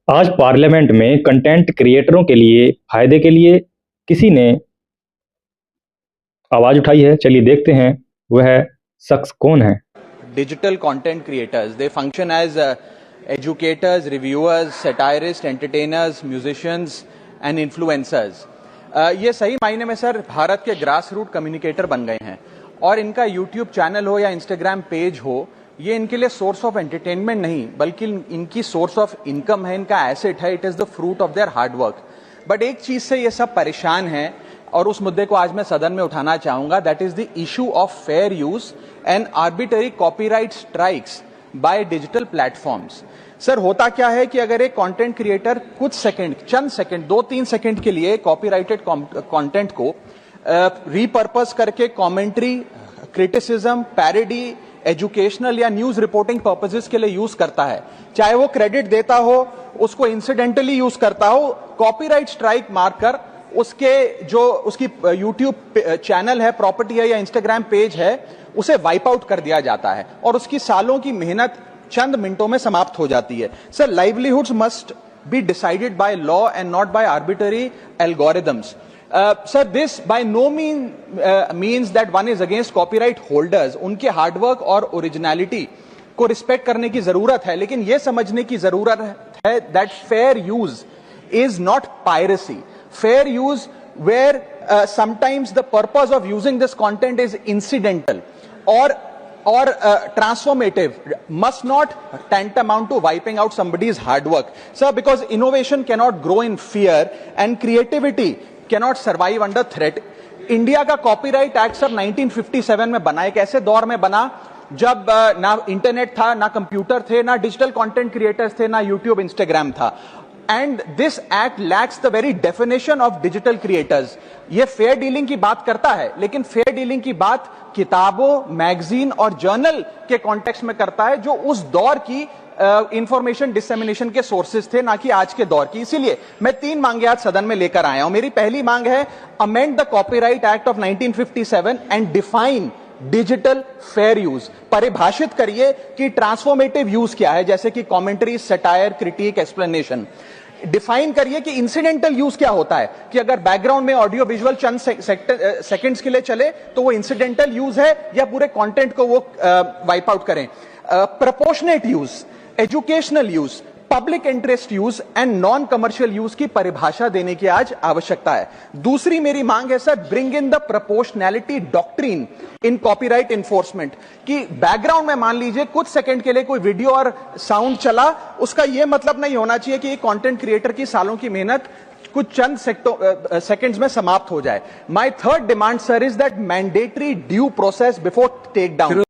आज पार्लियामेंट में कंटेंट क्रिएटरों के लिए फायदे के लिए किसी ने आवाज उठाई है। चलिए देखते हैं वह शख्स कौन है। Digital content creators, they function as educators, reviewers, satirists, entertainers, musicians and influencers. ये सही मायने में सर भारत के ग्रास रूट कम्युनिकेटर बन गए हैं और इनका यूट्यूब चैनल हो या इंस्टाग्राम पेज हो, ये इनके लिए सोर्स ऑफ एंटरटेनमेंट नहीं बल्कि इनकी सोर्स ऑफ इनकम है, इनका एसेट है। It is the fruit of their hard work. But एक चीज से ये सब परेशान है और उस मुद्दे को आज मैं सदन में उठाना चाहूंगा, that is the issue of fair use and arbitrary copyright strikes by digital platforms. Sir होता क्या है कि अगर एक कंटेंट क्रिएटर कुछ सेकंड, चंद सेकंड, 2-3 सेकंड के लिए कॉपीराइटेड कंटेंट को रीपर्पस करके कमेंट्री, क्रिटिसिज्म, पैरोडी, एजुकेशनल या न्यूज रिपोर्टिंग पर्पसेस के लिए यूज करता है, चाहे वो क्रेडिट देता हो, उसको इंसिडेंटली यूज करता हो, कॉपीराइट स्ट्राइक मारकर उसके जो उसकी यूट्यूब चैनल है, प्रॉपर्टी है या इंस्टाग्राम पेज है, उसे वाइप आउट कर दिया जाता है और उसकी सालों की मेहनत चंद मिनटों में समाप्त हो जाती है। Sir, livelihoods must be decided by law and not by arbitrary algorithms. Sir, this by no means that one is against copyright holders. उनके हार्डवर्क और ओरिजिनलिटी को रिस्पेक्ट करने की जरूरत है, लेकिन यह समझने की जरूरत है that fair use is not piracy. Fair use where sometimes the purpose of using this content is incidental or transformative must not tantamount to wiping out somebody's hard work. Sir, because innovation cannot grow in fear and creativity cannot survive under threat. India का copyright act sir 1957 में बना। एक ऐसे दौर में बना जब ना इंटरनेट था, ना कंप्यूटर थे, ना डिजिटल कंटेंट क्रिएटर्स थे, ना यूट्यूब, इंस्टाग्राम था। And this act lacks the very definition of digital creators. ये फेयर डीलिंग की बात करता है, लेकिन फेयर डीलिंग की बात किताबों, मैगजीन और जर्नल के कॉन्टेक्स्ट में करता है, जो उस दौर की इंफॉर्मेशन डिसेमिनेशन के सोर्सेज थे, ना कि आज के दौर की। इसीलिए मैं 3 मांगे आज सदन में लेकर आया हूं। मेरी पहली मांग है, amend the copyright act of 1957 and define digital fair use. परिभाषित करिए कि ट्रांसफॉर्मेटिव यूज क्या है, जैसे कि commentary, satire, critic, explanation. Define करिए कि इंसिडेंटल यूज क्या होता है, कि अगर बैकग्राउंड में ऑडियो विजुअल चंद सेकंड्स के लिए चले तो वो इंसिडेंटल यूज है या पूरे कंटेंट को वो वाइप आउट करें। Proportionate use, educational use, public interest use and non commercial use की परिभाषा देने की आज आवश्यकता है। दूसरी मेरी मांग है sir, bring in the proportionality doctrine in copyright enforcement. कि बैकग्राउंड में मान लीजिए कुछ सेकंड के लिए कोई वीडियो और साउंड चला, उसका यह मतलब नहीं होना चाहिए कि कंटेंट क्रिएटर की सालों की मेहनत कुछ चंद सेकंड्स में समाप्त हो जाए। My third demand sir is that mandatory due process before take down.